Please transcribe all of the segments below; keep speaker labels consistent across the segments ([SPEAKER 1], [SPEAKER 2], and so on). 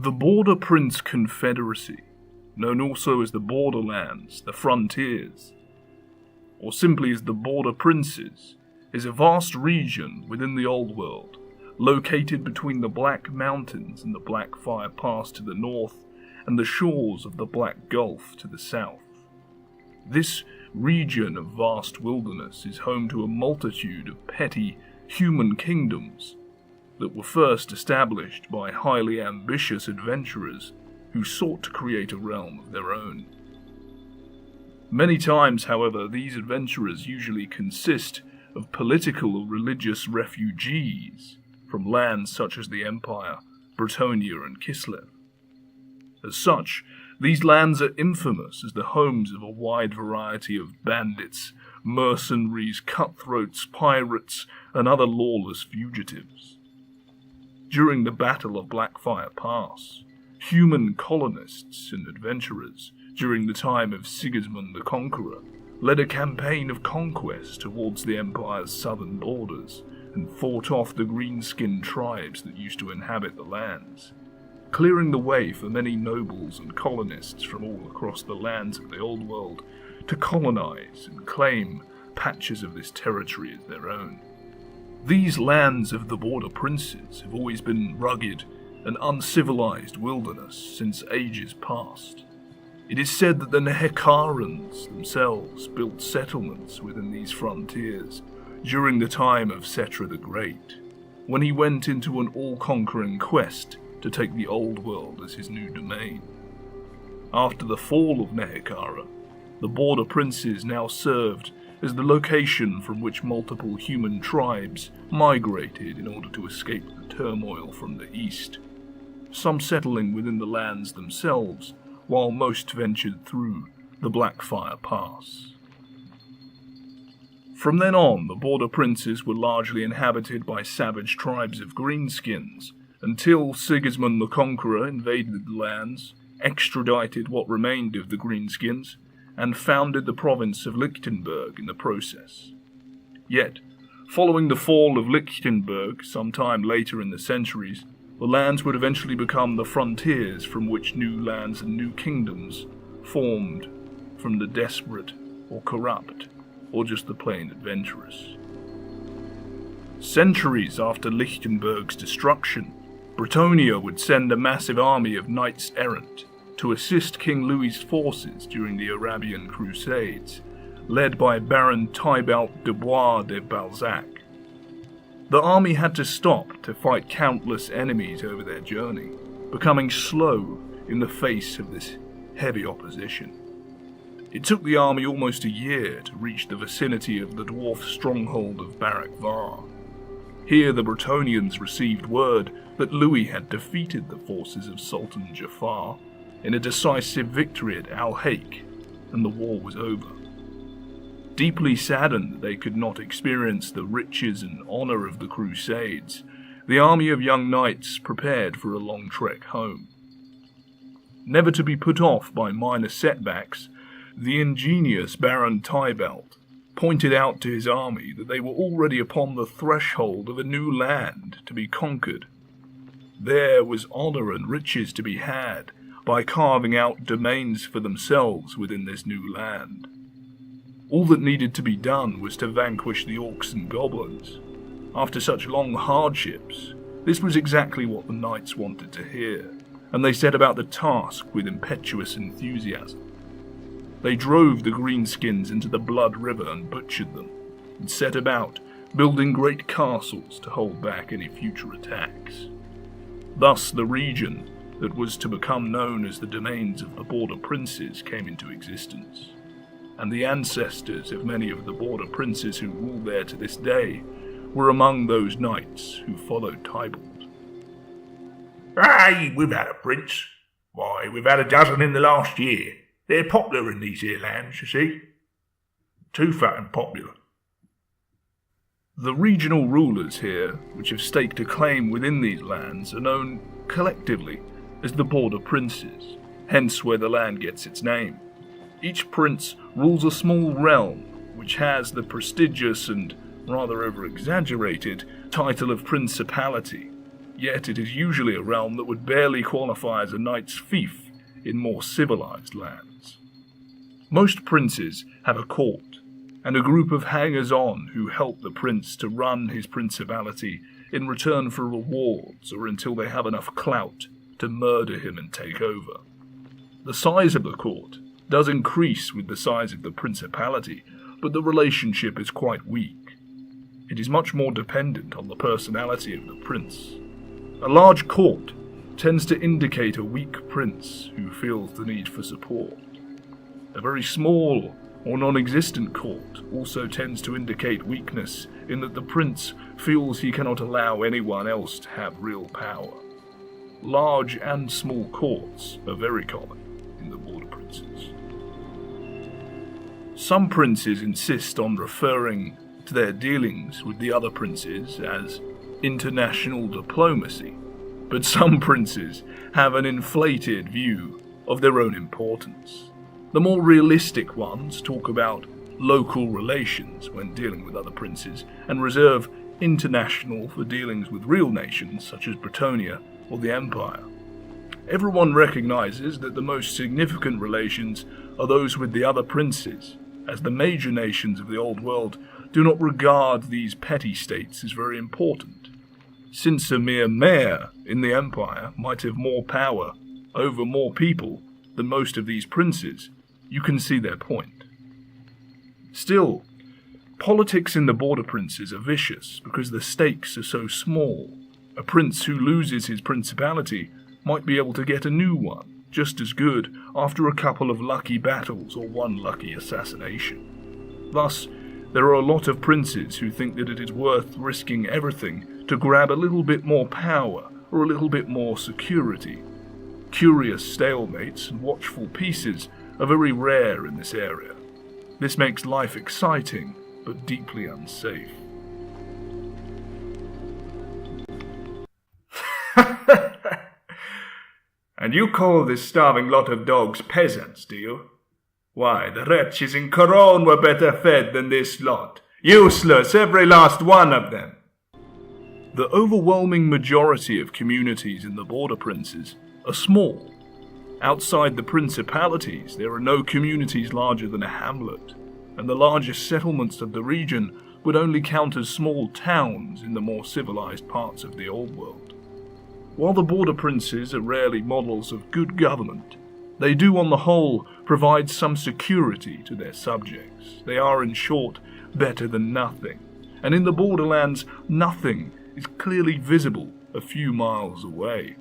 [SPEAKER 1] The Border Prince Confederacy, known also as the Borderlands, the Frontiers, or simply as the Border Princes, is a vast region within the Old World, located between the Black Mountains and the Blackfire Pass to the north and the shores of the Black Gulf to the south. This region of vast wilderness is home to a multitude of petty human kingdoms that were first established by highly ambitious adventurers who sought to create a realm of their own. Many times, however, these adventurers usually consist of political or religious refugees from lands such as the Empire, Bretonnia and Kislev. As such, these lands are infamous as the homes of a wide variety of bandits, mercenaries, cutthroats, pirates, and other lawless fugitives. During the Battle of Blackfire Pass, human colonists and adventurers, during the time of Sigismund the Conqueror, led a campaign of conquest towards the Empire's southern borders and fought off the green-skinned tribes that used to inhabit the lands, clearing the way for many nobles and colonists from all across the lands of the Old World to colonize and claim patches of this territory as their own. These lands of the Border Princes have always been rugged and uncivilized wilderness since ages past. It is said that the Nehekarans themselves built settlements within these frontiers during the time of Setra the Great, when he went into an all-conquering quest to take the Old World as his new domain. After the fall of Nehekara, the Border Princes now served as the location from which multiple human tribes migrated in order to escape the turmoil from the east, some settling within the lands themselves, while most ventured through the Blackfire Pass. From then on, the Border Princes were largely inhabited by savage tribes of greenskins, until Sigismund the Conqueror invaded the lands, extradited what remained of the greenskins, and founded the province of Lichtenberg in the process. Yet, following the fall of Lichtenberg sometime later in the centuries, the lands would eventually become the frontiers from which new lands and new kingdoms formed from the desperate or corrupt or just the plain adventurous. Centuries after Lichtenberg's destruction, Bretonnia would send a massive army of knights errant to assist King Louis's forces during the Arabian Crusades, led by Baron Tybalt de Bois de Balzac. The army had to stop to fight countless enemies over their journey, becoming slow in the face of this heavy opposition. It took the army almost a year to reach the vicinity of the dwarf stronghold of Barak Var. Here the Bretonnians received word that Louis had defeated the forces of Sultan Jafar in a decisive victory at Al-Haik, and the war was over. Deeply saddened that they could not experience the riches and honour of the Crusades, the army of young knights prepared for a long trek home. Never to be put off by minor setbacks, the ingenious Baron Tybalt pointed out to his army that they were already upon the threshold of a new land to be conquered. There was honour and riches to be had by carving out domains for themselves within this new land. All that needed to be done was to vanquish the orcs and goblins. After such long hardships, this was exactly what the knights wanted to hear, and they set about the task with impetuous enthusiasm. They drove the greenskins into the Blood River and butchered them, and set about building great castles to hold back any future attacks. Thus the region that was to become known as the domains of the Border Princes came into existence, and the ancestors of many of the Border Princes who rule there to this day were among those knights who followed Tybalt.
[SPEAKER 2] Aye, we've had a prince. Why, we've had a dozen in the last year. They're popular in these here lands, you see. Too fat and popular.
[SPEAKER 1] The regional rulers here, which have staked a claim within these lands, are known collectively as the Border Princes, hence where the land gets its name. Each prince rules a small realm, which has the prestigious and rather over-exaggerated title of principality, yet it is usually a realm that would barely qualify as a knight's fief in more civilized lands. Most princes have a court, and a group of hangers-on who help the prince to run his principality in return for rewards or until they have enough clout to murder him and take over. The size of the court does increase with the size of the principality, but the relationship is quite weak. It is much more dependent on the personality of the prince. A large court tends to indicate a weak prince who feels the need for support. A very small or non-existent court also tends to indicate weakness in that the prince feels he cannot allow anyone else to have real power. Large and small courts are very common in the border princes. Some princes insist on referring to their dealings with the other princes as international diplomacy, but some princes have an inflated view of their own importance. The more realistic ones talk about local relations when dealing with other princes and reserve international for dealings with real nations such as Bretonnia or the Empire. Everyone recognizes that the most significant relations are those with the other princes, as the major nations of the Old World do not regard these petty states as very important. Since a mere mayor in the Empire might have more power over more people than most of these princes, you can see their point. Still, politics in the border princes are vicious because the stakes are so small. A prince who loses his principality might be able to get a new one, just as good, after a couple of lucky battles or one lucky assassination. Thus, there are a lot of princes who think that it is worth risking everything to grab a little bit more power or a little bit more security. Curious stalemates and watchful pieces are very rare in this area. This makes life exciting, but deeply unsafe.
[SPEAKER 2] And you call this starving lot of dogs peasants, do you? Why, the wretches in Coron were better fed than this lot. Useless, every last one of them.
[SPEAKER 1] The overwhelming majority of communities in the border princes are small. Outside the principalities, there are no communities larger than a hamlet, and the largest settlements of the region would only count as small towns in the more civilized parts of the Old World. While the border princes are rarely models of good government, they do on the whole provide some security to their subjects. They are, in short, better than nothing, and in the borderlands, nothing is clearly visible a few miles away.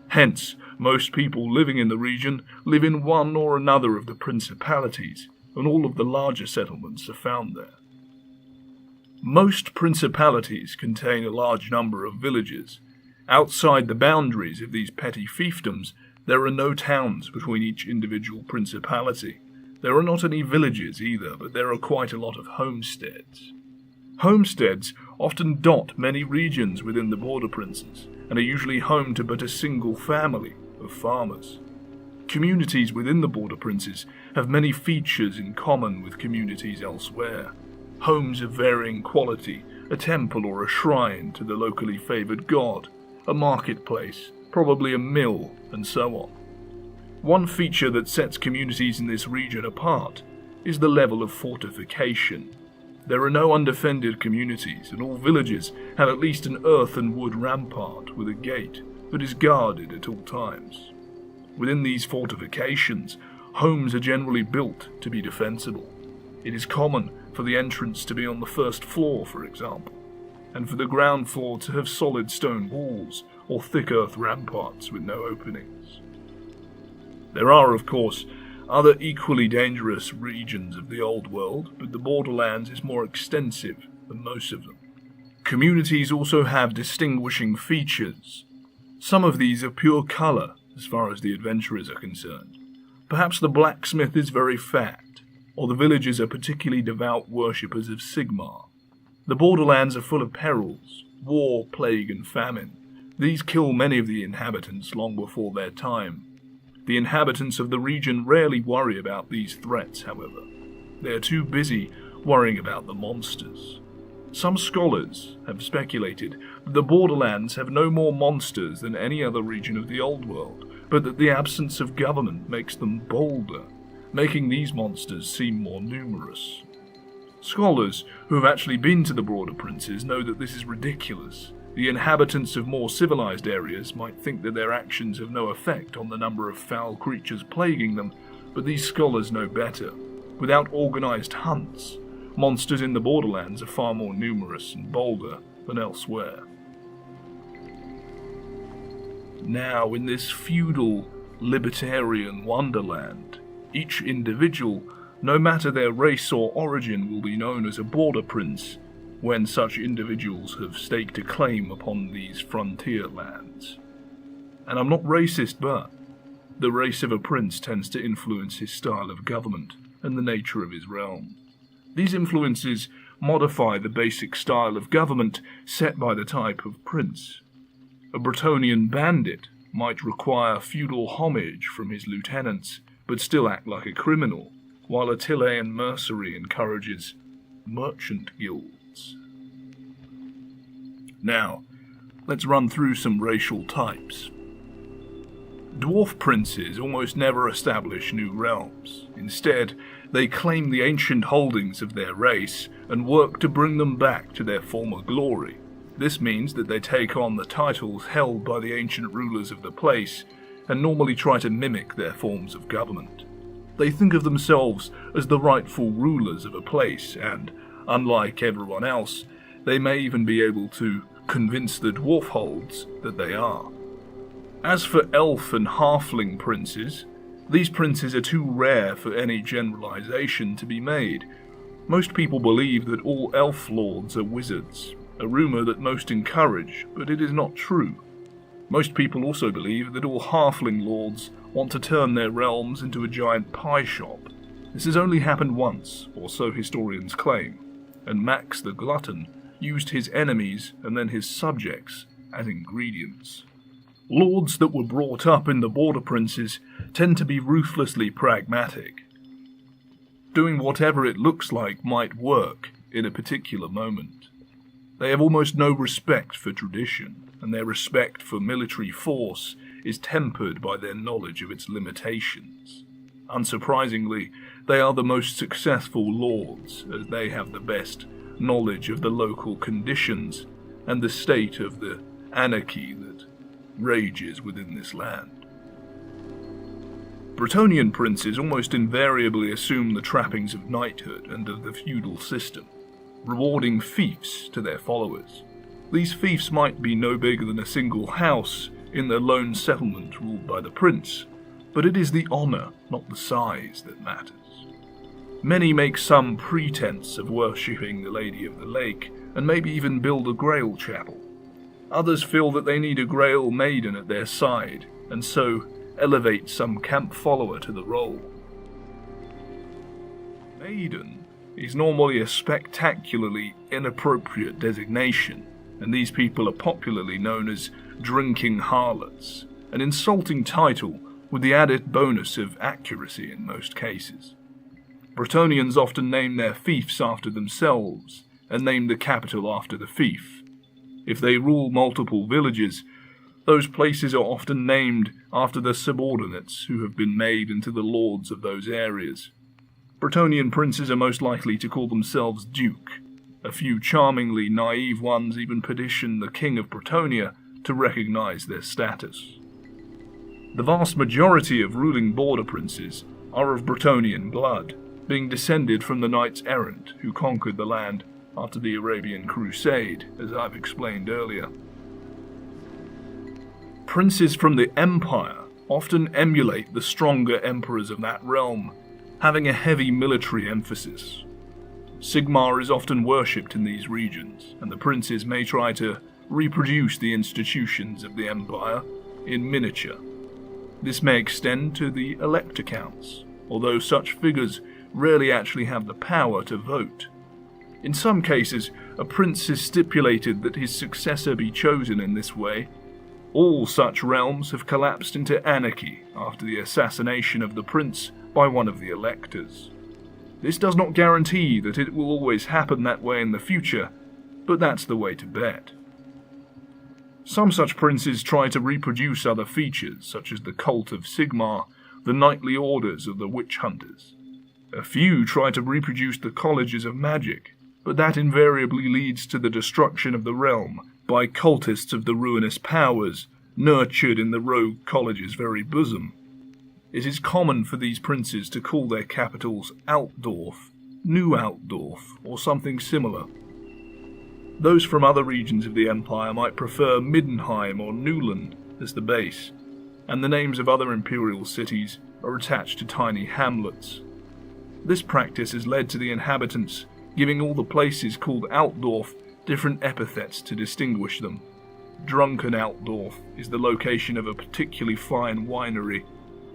[SPEAKER 1] Hence, most people living in the region live in one or another of the principalities, and all of the larger settlements are found there. Most principalities contain a large number of villages. Outside the boundaries of these petty fiefdoms, there are no towns between each individual principality. There are not any villages either, but there are quite a lot of homesteads. Homesteads often dot many regions within the border princes, and are usually home to but a single family of farmers. Communities within the border princes have many features in common with communities elsewhere. Homes of varying quality, a temple or a shrine to the locally favoured god, a marketplace, probably a mill, and so on. One feature that sets communities in this region apart is the level of fortification. There are no undefended communities, and all villages have at least an earth and wood rampart with a gate that is guarded at all times. Within these fortifications, homes are generally built to be defensible. It is common for the entrance to be on the first floor, for example, and for the ground floor to have solid stone walls or thick earth ramparts with no openings. There are, of course, other equally dangerous regions of the Old World, but the Borderlands is more extensive than most of them. Communities also have distinguishing features. Some of these are pure colour, as far as the adventurers are concerned. Perhaps the blacksmith is very fat, or the villagers are particularly devout worshippers of Sigmar. The Borderlands are full of perils, war, plague, and famine. These kill many of the inhabitants long before their time. The inhabitants of the region rarely worry about these threats, however. They are too busy worrying about the monsters. Some scholars have speculated that the Borderlands have no more monsters than any other region of the Old World, but that the absence of government makes them bolder, making these monsters seem more numerous. Scholars who have actually been to the Border Princes know that this is ridiculous. The inhabitants of more civilized areas might think that their actions have no effect on the number of foul creatures plaguing them, but these scholars know better. Without organized hunts, monsters in the Borderlands are far more numerous and bolder than elsewhere. Now, in this feudal, libertarian wonderland, each individual, no matter their race or origin, will be known as a Border Prince when such individuals have staked a claim upon these frontier lands. And I'm not racist, but the race of a prince tends to influence his style of government and the nature of his realm. These influences modify the basic style of government set by the type of prince. A Bretonnian bandit might require feudal homage from his lieutenants, but still act like a criminal, while a Tilean mercenary encourages merchant guilds. Now, let's run through some racial types. Dwarf princes almost never establish new realms. Instead, they claim the ancient holdings of their race and work to bring them back to their former glory. This means that they take on the titles held by the ancient rulers of the place and normally try to mimic their forms of government. They think of themselves as the rightful rulers of a place and, unlike everyone else, they may even be able to convince the dwarf holds that they are. As for elf and halfling princes, these princes are too rare for any generalization to be made. Most people believe that all elf lords are wizards, a rumor that most encourage, but it is not true. Most people also believe that all halfling lords want to turn their realms into a giant pie shop. This has only happened once, or so historians claim, and Max the Glutton used his enemies and then his subjects as ingredients. Lords that were brought up in the Border Princes tend to be ruthlessly pragmatic. Doing whatever it looks like might work in a particular moment. They have almost no respect for tradition, and their respect for military force is tempered by their knowledge of its limitations. Unsurprisingly, they are the most successful lords, as they have the best knowledge of the local conditions and the state of the anarchy that rages within this land. Bretonnian princes almost invariably assume the trappings of knighthood and of the feudal system, rewarding fiefs to their followers. These fiefs might be no bigger than a single house in the lone settlement ruled by the prince, but it is the honour, not the size, that matters. Many make some pretense of worshipping the Lady of the Lake, and maybe even build a Grail chapel. Others feel that they need a Grail maiden at their side, and so elevate some camp follower to the role. Maiden is normally a spectacularly inappropriate designation, and these people are popularly known as drinking harlots, an insulting title with the added bonus of accuracy in most cases. Bretonnians often name their fiefs after themselves, and name the capital after the fief. If they rule multiple villages, those places are often named after the subordinates who have been made into the lords of those areas. Bretonnian princes are most likely to call themselves Duke. A few charmingly naive ones even petition the King of Bretonnia to recognize their status. The vast majority of ruling border princes are of Bretonnian blood, being descended from the knights errant who conquered the land after the Arabian Crusade, as I've explained earlier. Princes from the Empire often emulate the stronger emperors of that realm, having a heavy military emphasis. Sigmar is often worshipped in these regions, and the princes may try to reproduce the institutions of the Empire in miniature. This may extend to the elector counts, although such figures rarely actually have the power to vote. In some cases, a prince has stipulated that his successor be chosen in this way. All such realms have collapsed into anarchy after the assassination of the prince by one of the electors. This does not guarantee that it will always happen that way in the future, but that's the way to bet. Some such princes try to reproduce other features, such as the cult of Sigmar, the knightly orders of the witch hunters. A few try to reproduce the colleges of magic, but that invariably leads to the destruction of the realm by cultists of the ruinous powers, nurtured in the rogue college's very bosom. It is common for these princes to call their capitals Altdorf, New Altdorf, or something similar. Those from other regions of the empire might prefer Middenheim or Newland as the base, and the names of other imperial cities are attached to tiny hamlets. This practice has led to the inhabitants giving all the places called Altdorf different epithets to distinguish them. Drunken Altdorf is the location of a particularly fine winery,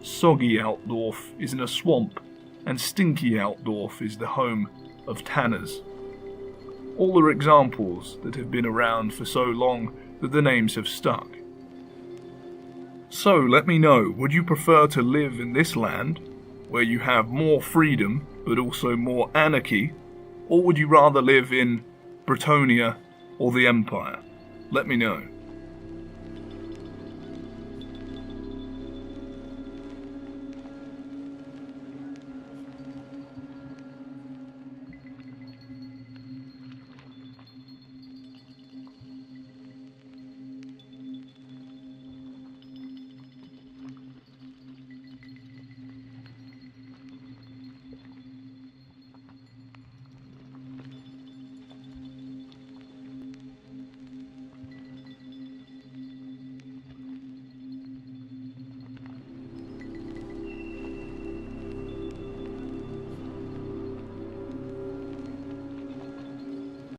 [SPEAKER 1] Soggy Altdorf is in a swamp, and Stinky Altdorf is the home of tanners. All are examples that have been around for so long that the names have stuck. So let me know, would you prefer to live in this land, where you have more freedom but also more anarchy, or would you rather live in Bretonnia or the Empire? Let me know.